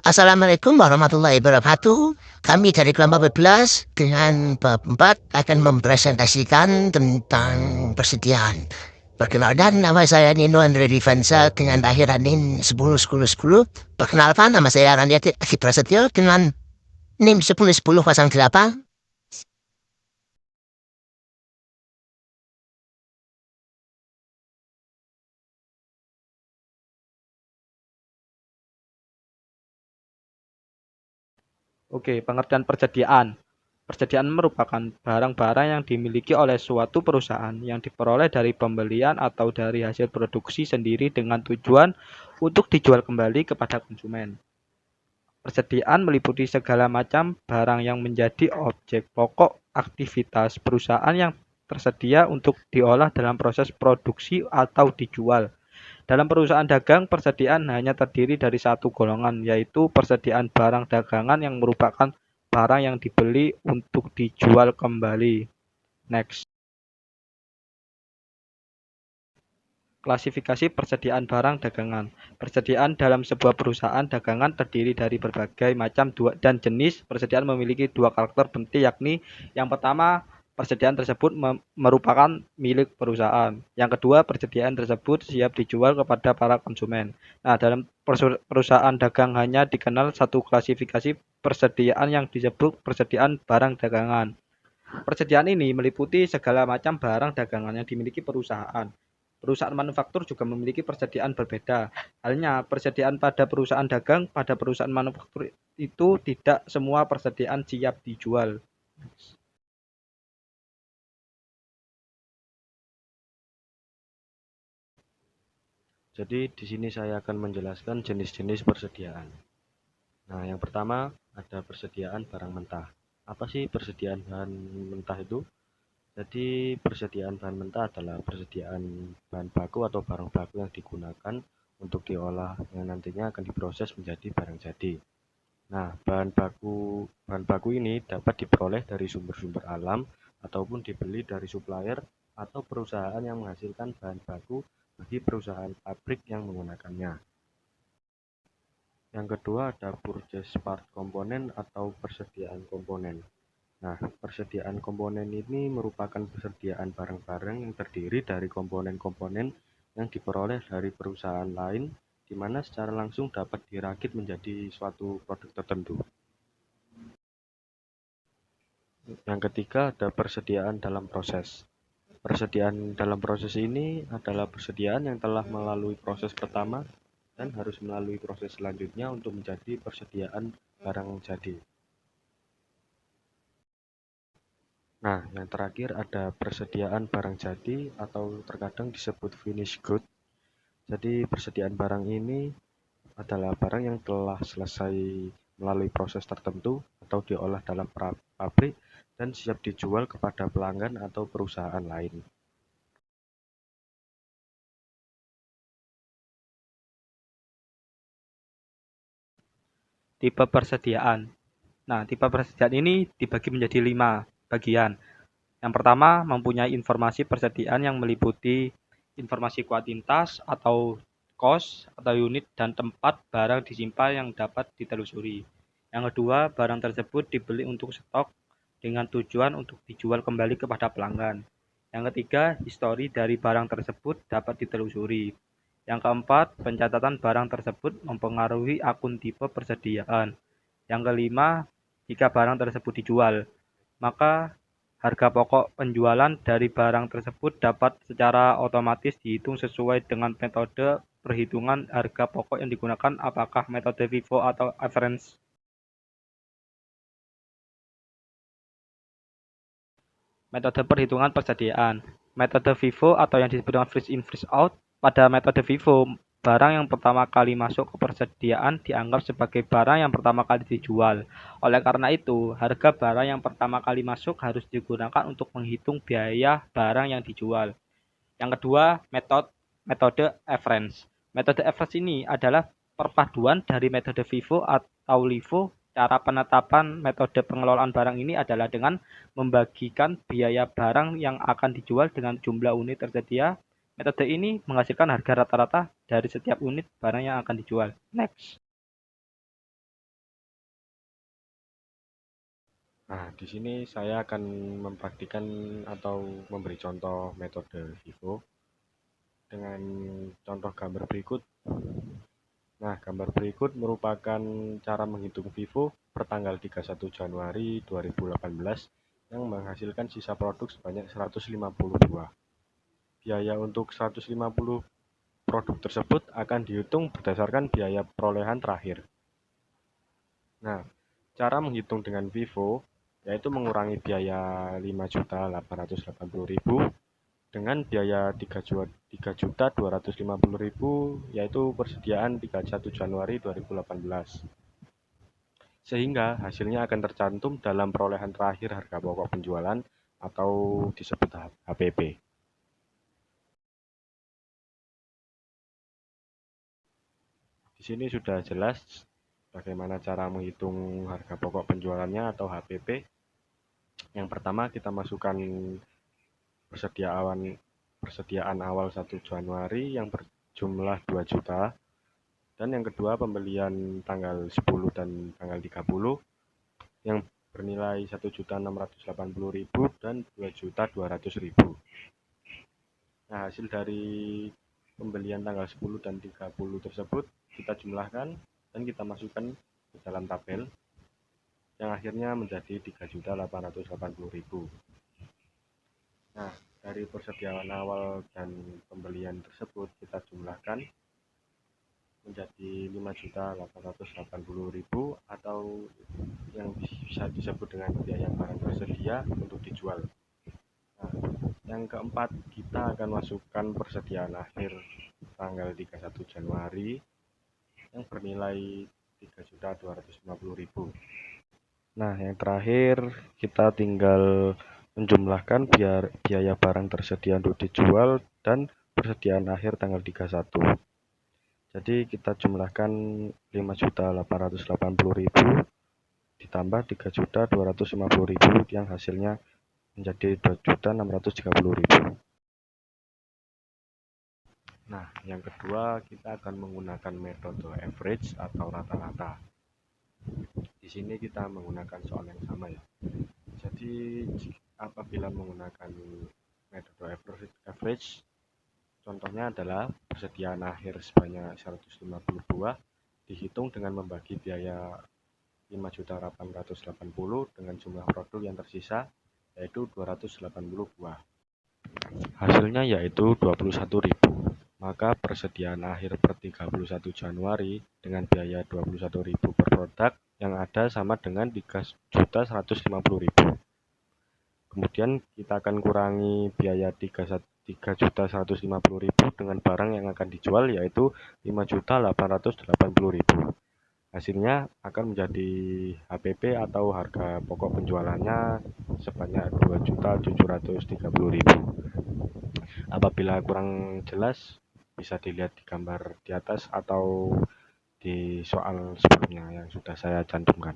Assalamualaikum warahmatullahi wabarakatuh. Kami dari kelompok 12 dengan bab 4 akan mempresentasikan tentang persediaan. Perkenalkan, nama saya Nino Andre Divansa dengan lahiran NIM 101010. Perkenalkan, nama saya Randy Aki Prasetyo dengan NIM 101008. Oke, pengertian persediaan. Persediaan merupakan barang-barang yang dimiliki oleh suatu perusahaan yang diperoleh dari pembelian atau dari hasil produksi sendiri dengan tujuan untuk dijual kembali kepada konsumen. Persediaan meliputi segala macam barang yang menjadi objek pokok aktivitas perusahaan yang tersedia untuk diolah dalam proses produksi atau dijual. Dalam perusahaan dagang, persediaan hanya terdiri dari satu golongan, yaitu persediaan barang dagangan yang merupakan barang yang dibeli untuk dijual kembali. Next. Klasifikasi persediaan barang dagangan. Persediaan dalam sebuah perusahaan dagangan terdiri dari berbagai macam dan jenis. Persediaan memiliki dua karakter penting, yakni yang pertama, persediaan tersebut merupakan milik perusahaan. Yang kedua, persediaan tersebut siap dijual kepada para konsumen. Nah, dalam perusahaan dagang hanya dikenal satu klasifikasi persediaan yang disebut persediaan barang dagangan. Persediaan ini meliputi segala macam barang dagangan yang dimiliki perusahaan. Perusahaan manufaktur juga memiliki persediaan berbeda. Halnya, persediaan pada perusahaan dagang, pada perusahaan manufaktur itu tidak semua persediaan siap dijual. Jadi di sini saya akan menjelaskan jenis-jenis persediaan. Nah, yang pertama ada persediaan barang mentah. Apa sih persediaan bahan mentah itu? Jadi persediaan bahan mentah adalah persediaan bahan baku atau barang baku yang digunakan untuk diolah yang nantinya akan diproses menjadi barang jadi. Nah, bahan baku ini dapat diperoleh dari sumber-sumber alam ataupun dibeli dari supplier atau perusahaan yang menghasilkan bahan baku bagi perusahaan pabrik yang menggunakannya. Yang kedua ada purchase part komponen atau persediaan komponen. Nah, persediaan komponen ini merupakan persediaan barang-barang yang terdiri dari komponen-komponen yang diperoleh dari perusahaan lain, di mana secara langsung dapat dirakit menjadi suatu produk tertentu. Yang ketiga ada persediaan dalam proses. Persediaan dalam proses ini adalah persediaan yang telah melalui proses pertama dan harus melalui proses selanjutnya untuk menjadi persediaan barang jadi. Nah, yang terakhir ada persediaan barang jadi atau terkadang disebut finished good. Jadi persediaan barang ini adalah barang yang telah selesai melalui proses tertentu atau diolah dalam pabrik dan siap dijual kepada pelanggan atau perusahaan lain. Tipe persediaan. Nah, tipe persediaan ini dibagi menjadi 5 bagian. Yang pertama, mempunyai informasi persediaan yang meliputi informasi kuantitas atau cost atau unit dan tempat barang disimpan yang dapat ditelusuri. Yang kedua, barang tersebut dibeli untuk stok dengan tujuan untuk dijual kembali kepada pelanggan. Yang ketiga, histori dari barang tersebut dapat ditelusuri. Yang keempat, pencatatan barang tersebut mempengaruhi akun tipe persediaan. Yang kelima, jika barang tersebut dijual, maka harga pokok penjualan dari barang tersebut dapat secara otomatis dihitung sesuai dengan metode perhitungan harga pokok yang digunakan, apakah metode FIFO atau average. Metode perhitungan persediaan. Metode FIFO atau yang disebut dengan freeze in freeze out. Pada metode FIFO, barang yang pertama kali masuk ke persediaan dianggap sebagai barang yang pertama kali dijual. Oleh karena itu, harga barang yang pertama kali masuk harus digunakan untuk menghitung biaya barang yang dijual. Yang kedua, metode average. Metode average ini adalah perpaduan dari metode FIFO atau LIFO. Cara penetapan metode pengelolaan barang ini adalah dengan membagikan biaya barang yang akan dijual dengan jumlah unit tersedia. Metode ini menghasilkan harga rata-rata dari setiap unit barang yang akan dijual. Next. Nah, di sini saya akan mempraktikkan atau memberi contoh metode FIFO dengan contoh gambar berikut. Nah, gambar berikut merupakan cara menghitung FIFO pertanggal 31 Januari 2018 yang menghasilkan sisa produk sebanyak 150 buah. Biaya untuk 150 produk tersebut akan dihitung berdasarkan biaya perolehan terakhir. Nah, cara menghitung dengan FIFO yaitu mengurangi biaya 5.880.000 dengan biaya 3.250.000 yaitu persediaan 31 Januari 2018. Sehingga hasilnya akan tercantum dalam perolehan terakhir harga pokok penjualan atau disebut HPP. Di sini sudah jelas bagaimana cara menghitung harga pokok penjualannya atau HPP. Yang pertama kita masukkan persediaan awal 1 Januari yang berjumlah 2 juta. Dan yang kedua pembelian tanggal 10 dan tanggal 30 yang bernilai 1.680.000 dan 2.200.000. Nah, hasil dari pembelian tanggal 10 dan 30 tersebut kita jumlahkan dan kita masukkan ke dalam tabel yang akhirnya menjadi 3.880.000. Nah, dari persediaan awal dan pembelian tersebut kita jumlahkan menjadi 5.880.000 atau yang bisa disebut dengan biaya barang tersedia untuk dijual. Nah, yang keempat kita akan masukkan persediaan akhir tanggal 31 Januari yang bernilai 3.250.000. Nah, yang terakhir kita tinggal menjumlahkan biaya barang tersedia untuk dijual dan persediaan akhir tanggal 31. Jadi kita jumlahkan 5.880.000 ditambah 3.250.000 yang hasilnya menjadi 2.630.000. Nah, yang kedua kita akan menggunakan metode average atau rata-rata. Di sini kita menggunakan soal yang sama ya. Jadi apabila menggunakan metode average, contohnya adalah persediaan akhir sebanyak 150 buah dihitung dengan membagi biaya 5.880 dengan jumlah produk yang tersisa yaitu 280 buah. Hasilnya yaitu 21.000. Maka persediaan akhir per 31 Januari dengan biaya 21.000 per produk yang ada sama dengan 3.150.000. Kemudian kita akan kurangi biaya 3.150.000 dengan barang yang akan dijual yaitu 5.880.000. Hasilnya akan menjadi HPP atau harga pokok penjualannya sebanyak 2.730.000. Apabila kurang jelas bisa dilihat di gambar di atas atau di soal sebelumnya yang sudah saya cantumkan.